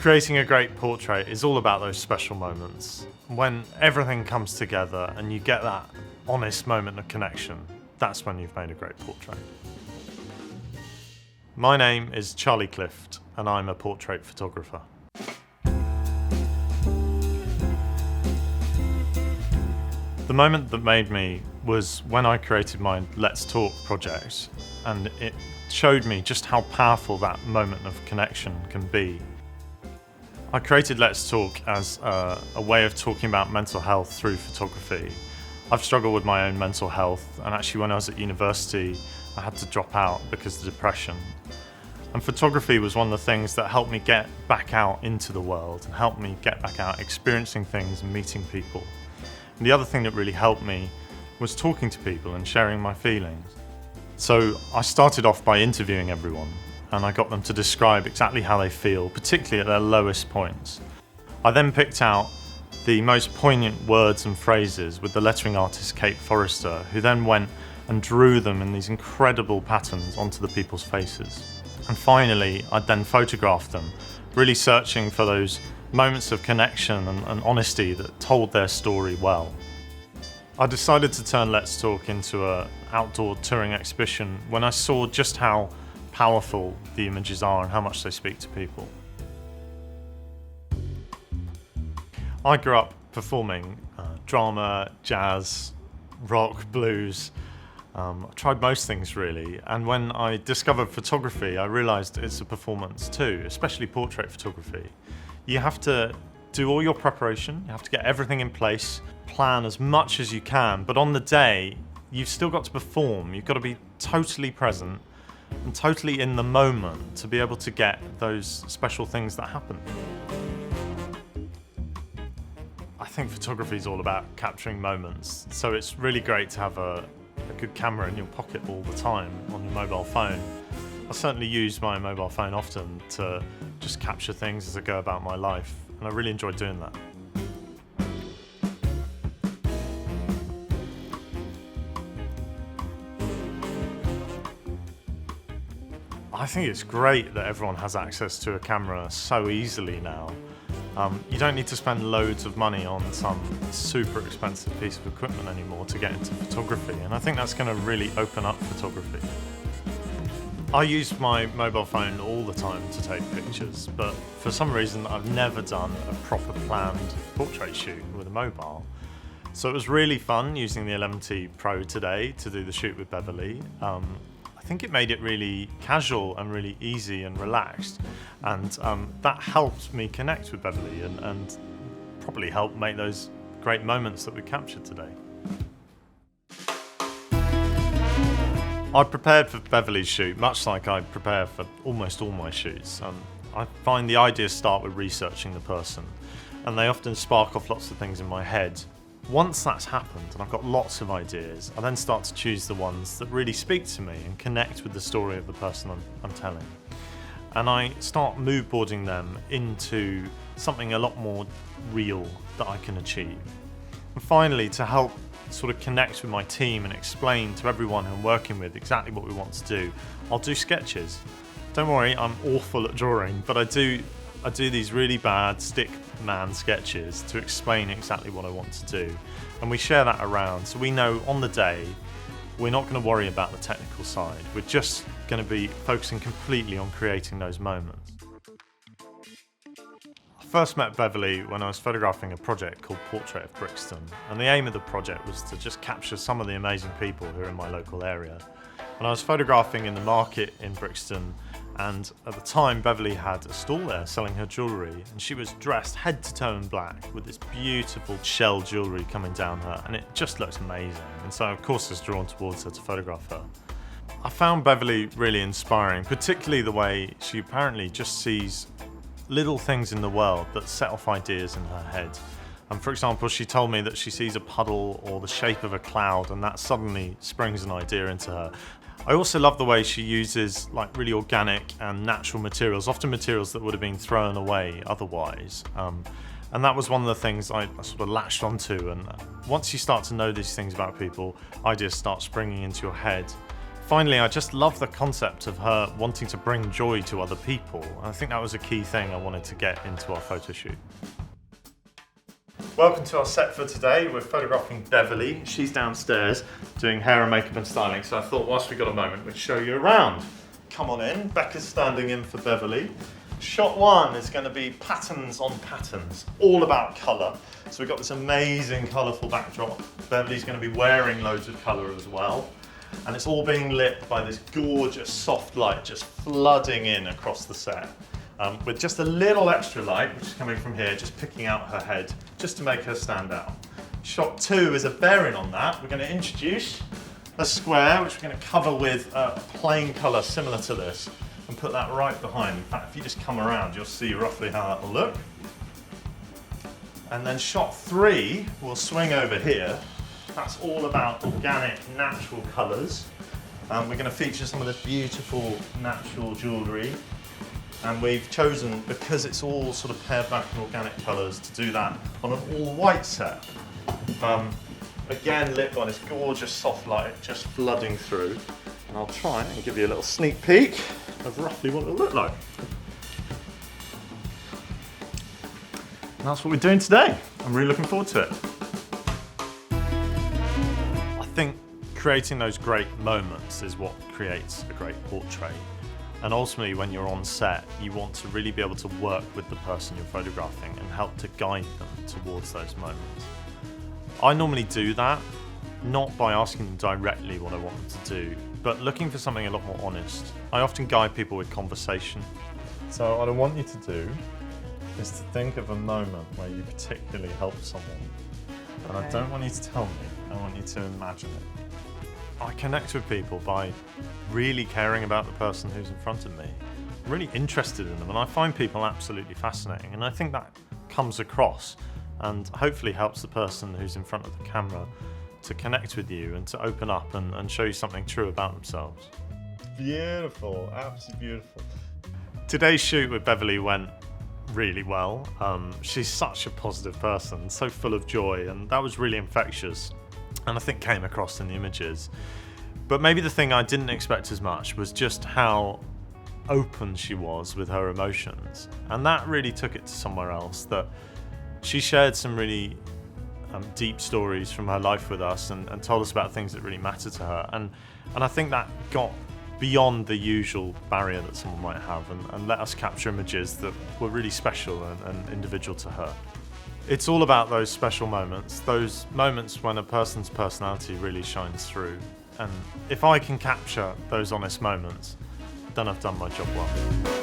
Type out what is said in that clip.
Creating a great portrait is all about those special moments. When everything comes together and you get that honest moment of connection, that's when you've made a great portrait. My name is Charlie Clift and I'm a portrait photographer. The moment that made me was when I created my Let's Talk project, and it showed me just how powerful that moment of connection can be. I created Let's Talk as a way of talking about mental health through photography. I've struggled with my own mental health, and actually when I was at university I had to drop out because of depression. And photography was one of the things that helped me get back out into the world and helped me get back out experiencing things and meeting people. And the other thing that really helped me was talking to people and sharing my feelings. So I started off by interviewing everyone, and I got them to describe exactly how they feel, particularly at their lowest points. I then picked out the most poignant words and phrases with the lettering artist Kate Forrester, who then went and drew them in these incredible patterns onto the people's faces. And finally, I then photographed them, really searching for those moments of connection and honesty that told their story well. I decided to turn Let's Talk into an outdoor touring exhibition when I saw just how powerful the images are and how much they speak to people. I grew up performing drama, jazz, rock, blues. I tried most things really, and when I discovered photography I realised it's a performance too, especially portrait photography. You have to do all your preparation, you have to get everything in place, plan as much as you can, but on the day you've still got to perform. You've got to be totally present and totally in the moment to be able to get those special things that happen. I think photography is all about capturing moments, so it's really great to have a good camera in your pocket all the time on your mobile phone. I certainly use my mobile phone often to just capture things as I go about my life, and I really enjoy doing that. I think it's great that everyone has access to a camera so easily now. You don't need to spend loads of money on some super expensive piece of equipment anymore to get into photography, and I think that's going to really open up photography. I use my mobile phone all the time to take pictures, but for some reason I've never done a proper planned portrait shoot with a mobile. So it was really fun using the 11T Pro today to do the shoot with Beverly. I think it made it really casual and really easy and relaxed, and that helped me connect with Beverly and probably helped make those great moments that we captured today. I prepared for Beverly's shoot much like I prepare for almost all my shoots. I find the ideas start with researching the person, and they often spark off lots of things in my head. Once that's happened and I've got lots of ideas, I then start to choose the ones that really speak to me and connect with the story of the person I'm telling. And I start mood boarding them into something a lot more real that I can achieve. And finally, to help sort of connect with my team and explain to everyone who I'm working with exactly what we want to do, I'll do sketches. Don't worry, I'm awful at drawing, but I do these really bad stick man sketches to explain exactly what I want to do, and we share that around so we know on the day we're not going to worry about the technical side. We're just going to be focusing completely on creating those moments. I first met Beverly when I was photographing a project called Portrait of Brixton, and the aim of the project was to just capture some of the amazing people who are in my local area. And I was photographing in the market in Brixton, and at the time Beverly had a stall there selling her jewellery, and she was dressed head to toe in black with this beautiful shell jewellery coming down her, and it just looked amazing, and so of course I was drawn towards her to photograph her. I found Beverly really inspiring, particularly the way she apparently just sees little things in the world that set off ideas in her head. And for example, she told me that she sees a puddle or the shape of a cloud, and that suddenly springs an idea into her. I also love the way she uses like really organic and natural materials, often materials that would have been thrown away otherwise. And that was one of the things I sort of latched onto, and once you start to know these things about people, ideas start springing into your head. finally, I just love the concept of her wanting to bring joy to other people. I think that was a key thing I wanted to get into our photo shoot. Welcome to our set for today. We're photographing Beverly. She's downstairs doing hair and makeup and styling, so I thought whilst we got a moment we'd show you around. Come on in. Becca's standing in for Beverly. Shot one is going to be patterns on patterns, all about colour. So we've got this amazing colourful backdrop. Beverly's going to be wearing loads of colour as well. And it's all being lit by this gorgeous soft light just flooding in across the set. With just a little extra light, which is coming from here, just picking out her head, just to make her stand out. Shot two is a bearing on that. We're going to introduce a square, which we're going to cover with a plain colour similar to this, and put that right behind. In fact, if you just come around, you'll see roughly how that will look. And then shot three will swing over here. That's all about organic, natural colours. We're going to feature some of this beautiful natural jewellery. And we've chosen, because it's all sort of pared back and organic colours, to do that on an all-white set. Again, lit by this gorgeous soft light just flooding through. And I'll try and give you a little sneak peek of roughly what it'll look like. And that's what we're doing today. I'm really looking forward to it. I think creating those great moments is what creates a great portrait. And ultimately, when you're on set, you want to really be able to work with the person you're photographing and help to guide them towards those moments. I normally do that, not by asking them directly what I want them to do, but looking for something a lot more honest. I often guide people with conversation. So what I want you to do is to think of a moment where you particularly helped someone. And I don't want you to tell me, I want you to imagine it. I connect with people by really caring about the person who's in front of me, really interested in them, and I find people absolutely fascinating, and I think that comes across and hopefully helps the person who's in front of the camera to connect with you and to open up and show you something true about themselves. Beautiful, absolutely beautiful. Today's shoot with Beverly went really well. She's such a positive person, so full of joy, and that was really infectious. And I think came across in the images. But maybe the thing I didn't expect as much was just how open she was with her emotions. And that really took it to somewhere else, that she shared some really deep stories from her life with us and told us about things that really matter to her. And I think that got beyond the usual barrier that someone might have and let us capture images that were really special and individual to her. It's all about those special moments, those moments when a person's personality really shines through. And if I can capture those honest moments, then I've done my job well.